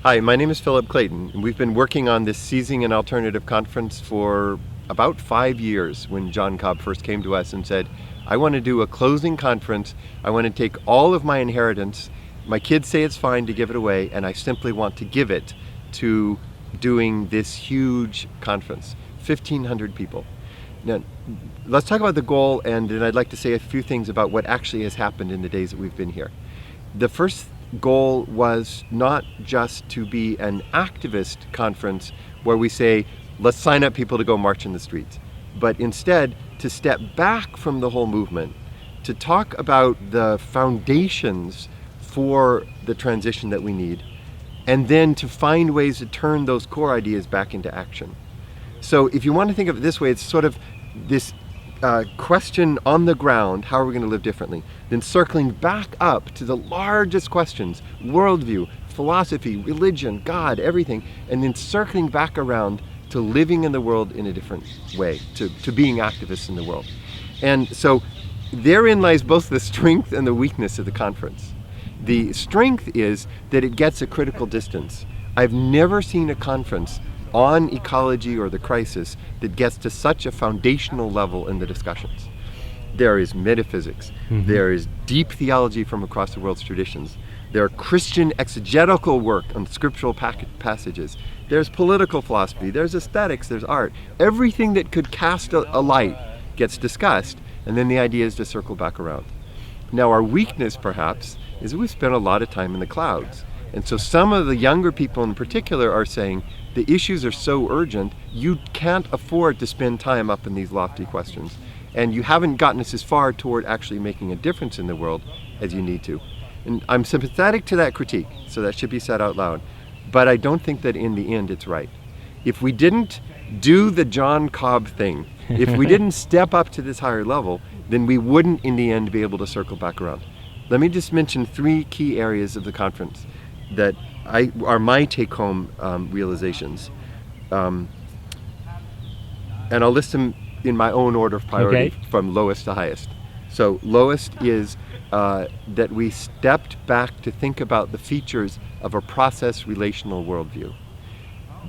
Hi, my name is Philip Clayton, and we've been working on this Seizing an Alternative conference for about 5 years when John Cobb first came to us and said, I want to do a closing conference. I want to take all of my inheritance. My kids say it's fine to give it away, and I simply want to give it to doing this huge conference, 1,500 people. Now, let's talk about the goal, and then I'd like to say a few things about what actually has happened in the days that we've been here. The first goal was not just to be an activist conference where we say, let's sign up people to go march in the streets, but instead to step back from the whole movement, to talk about the foundations for the transition that we need, and then to find ways to turn those core ideas back into action. So if you want to think of it this way, it's sort of this question on the ground, how are we going to live differently? Then circling back up to the largest questions, worldview, philosophy, religion, God, everything, and then circling back around to living in the world in a different way, to being activists in the world. And so therein lies both the strength and the weakness of the conference. The strength is that it gets a critical distance. I've never seen a conference on ecology or the crisis that gets to such a foundational level in the discussions. There is metaphysics, there is deep theology from across the world's traditions, there are Christian exegetical work on scriptural passages, there's political philosophy, there's aesthetics, there's art. Everything that could cast a light gets discussed, and then the idea is to circle back around. Now our weakness perhaps is that we spend a lot of time in the clouds. And so some of the younger people in particular are saying the issues are so urgent, you can't afford to spend time up in these lofty questions. And you haven't gotten us as far toward actually making a difference in the world as you need to. And I'm sympathetic to that critique, so that should be said out loud. But I don't think that in the end it's right. If we didn't do the John Cobb thing, if we didn't step up to this higher level, then we wouldn't in the end be able to circle back around. Let me just mention 3 key areas of the conference that are my take-home realizations. And I'll list them in my own order of priority from lowest to highest. So lowest is that we stepped back to think about the features of a process relational worldview.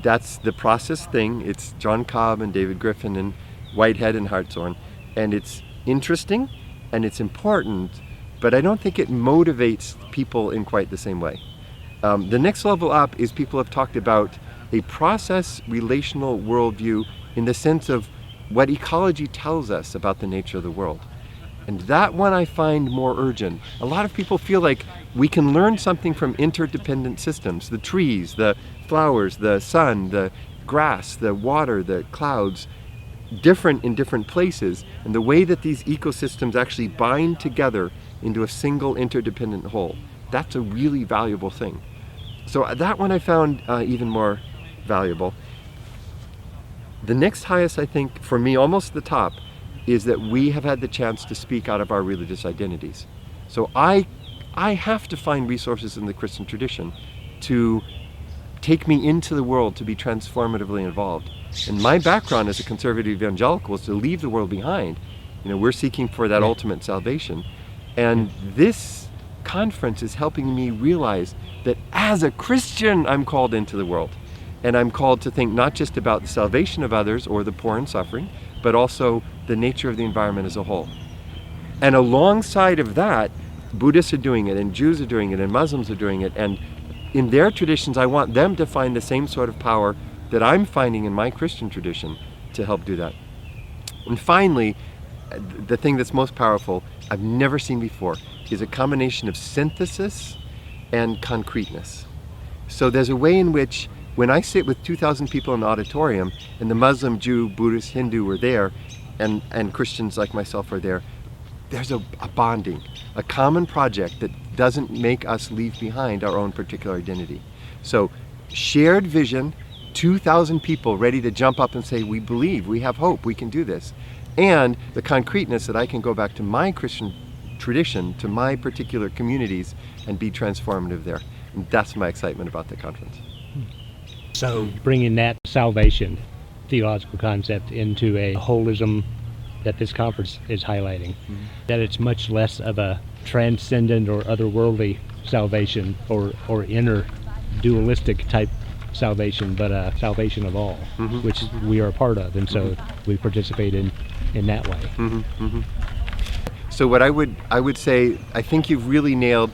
That's the process thing. It's John Cobb and David Griffin and Whitehead and Hartshorne. And it's interesting and it's important, but I don't think it motivates people in quite the same way. The next level up is people have talked about a process relational worldview in the sense of what ecology tells us about the nature of the world. And that one I find more urgent. A lot of people feel like we can learn something from interdependent systems, the trees, the flowers, the sun, the grass, the water, the clouds, different in different places, and the way that these ecosystems actually bind together into a single interdependent whole. That's a really valuable thing. So that one I found even more valuable. The next highest, I think, for me, almost the top, is that we have had the chance to speak out of our religious identities. So I have to find resources in the Christian tradition to take me into the world to be transformatively involved. And my background as a conservative evangelical is to leave the world behind. You know, we're seeking for that ultimate salvation. And this conference is helping me realize that as a Christian, I'm called into the world. And I'm called to think not just about the salvation of others or the poor and suffering, but also the nature of the environment as a whole. And alongside of that, Buddhists are doing it, and Jews are doing it, and Muslims are doing it. And in their traditions, I want them to find the same sort of power that I'm finding in my Christian tradition to help do that. And finally, the thing that's most powerful, I've never seen before, is a combination of synthesis and concreteness. So there's a way in which when I sit with 2,000 people in the auditorium and the Muslim, Jew, Buddhist, Hindu are there and Christians like myself are there, there's a bonding, a common project that doesn't make us leave behind our own particular identity. So shared vision, 2,000 people ready to jump up and say, we believe, we have hope, we can do this. And the concreteness that I can go back to my Christian tradition, to my particular communities, and be transformative there. And that's my excitement about the conference. So bringing that salvation theological concept into a holism that this conference is highlighting, that it's much less of a transcendent or otherworldly salvation or inner dualistic type salvation, but a salvation of all, which we are a part of, and so we participate in that way. So what I would say, I think you've really nailed,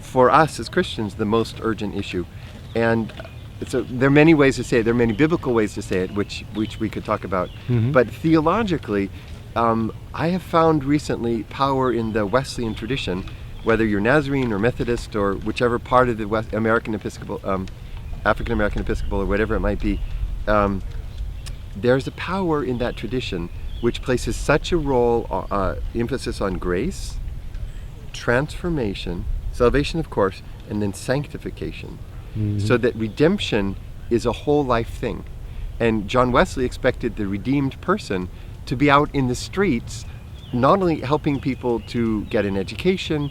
for us as Christians, the most urgent issue. And so there are many ways to say it. There are many biblical ways to say it, which we could talk about. But theologically, I have found recently power in the Wesleyan tradition, whether you're Nazarene or Methodist or whichever part of the American Episcopal, African American Episcopal, or whatever it might be. There's a power in that tradition which places such a role, emphasis on grace, transformation, salvation of course, and then sanctification. So that redemption is a whole life thing. And John Wesley expected the redeemed person to be out in the streets, not only helping people to get an education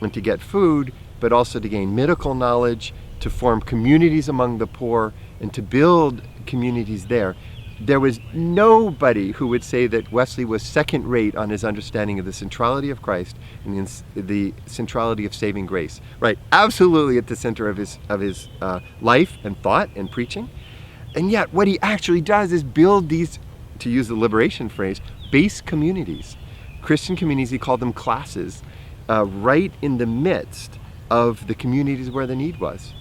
and to get food, but also to gain medical knowledge, to form communities among the poor, and to build communities there. There was nobody who would say that Wesley was second rate on his understanding of the centrality of Christ and the centrality of saving grace. Right, absolutely at the center of his life and thought and preaching. And yet what he actually does is build these, to use the liberation phrase, base communities. Christian communities, he called them classes, right in the midst of the communities where the need was.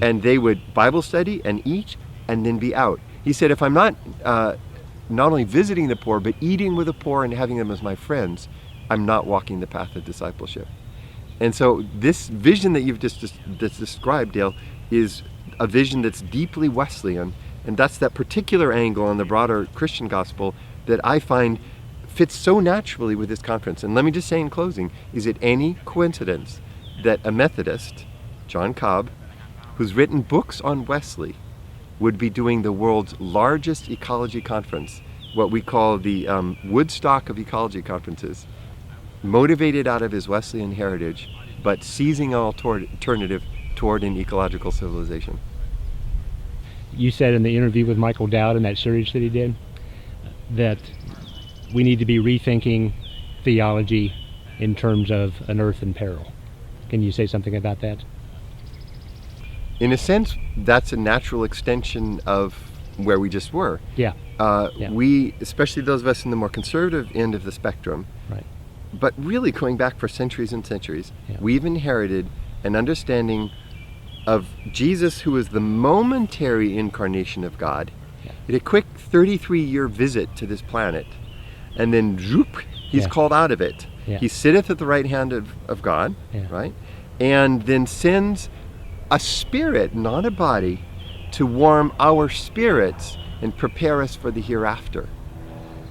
And they would Bible study and eat and then be out. He said, if I'm not only visiting the poor, but eating with the poor and having them as my friends, I'm not walking the path of discipleship. And so this vision that you've just described, Dale, is a vision that's deeply Wesleyan, and that's that particular angle on the broader Christian gospel that I find fits so naturally with this conference. And let me just say in closing, is it any coincidence that a Methodist, John Cobb, who's written books on Wesley, would be doing the world's largest ecology conference, what we call the Woodstock of ecology conferences, motivated out of his Wesleyan heritage, but seizing an alternative toward an ecological civilization? You said in the interview with Michael Dowd in that series that he did that we need to be rethinking theology in terms of an earth in peril. Can you say something about that? In a sense, that's a natural extension of where we just were. Yeah. We, especially those of us in the more conservative end of the spectrum, right, but really going back for centuries and centuries, we've inherited an understanding of Jesus, who is the momentary incarnation of God. He had a quick 33-year visit to this planet, and then zoop, he's called out of it. He sitteth at the right hand of God, right? And then sends a spirit, not a body, to warm our spirits and prepare us for the hereafter.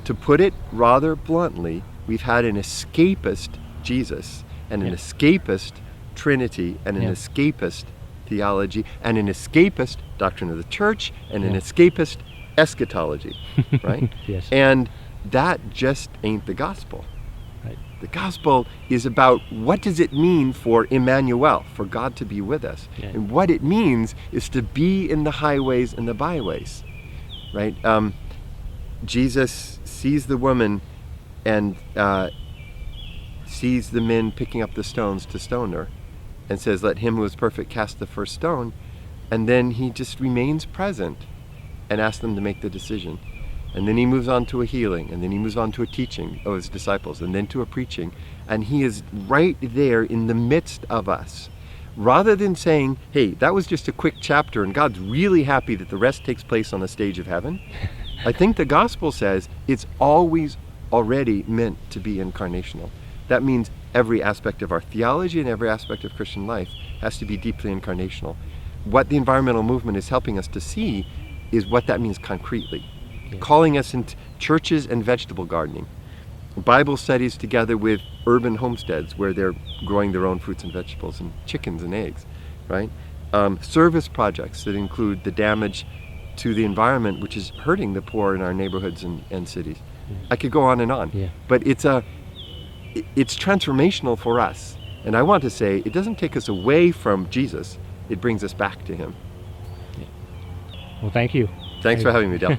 To put it rather bluntly, we've had an escapist Jesus and an escapist Trinity and an escapist theology and an escapist doctrine of the church and an escapist eschatology, right? Yes. And that just ain't the gospel. Right. The gospel is about what does it mean for Emmanuel, for God to be with us. And what it means is to be in the highways and the byways, right? Jesus sees the woman and sees the men picking up the stones to stone her and says, let him who is perfect cast the first stone. And then he just remains present and asks them to make the decision. And then he moves on to a healing, and then he moves on to a teaching of his disciples, and then to a preaching. And he is right there in the midst of us. Rather than saying, hey, that was just a quick chapter and God's really happy that the rest takes place on the stage of heaven, I think the gospel says it's always already meant to be incarnational. That means every aspect of our theology and every aspect of Christian life has to be deeply incarnational. What the environmental movement is helping us to see is what that means concretely. Calling us into churches and vegetable gardening, Bible studies together with urban homesteads where they're growing their own fruits and vegetables and chickens and eggs, right? Service projects that include the damage to the environment, which is hurting the poor in our neighborhoods and cities. I could go on and on, but it's transformational for us. And I want to say, it doesn't take us away from Jesus, it brings us back to him. Well, thank you. Thanks for having me, Del.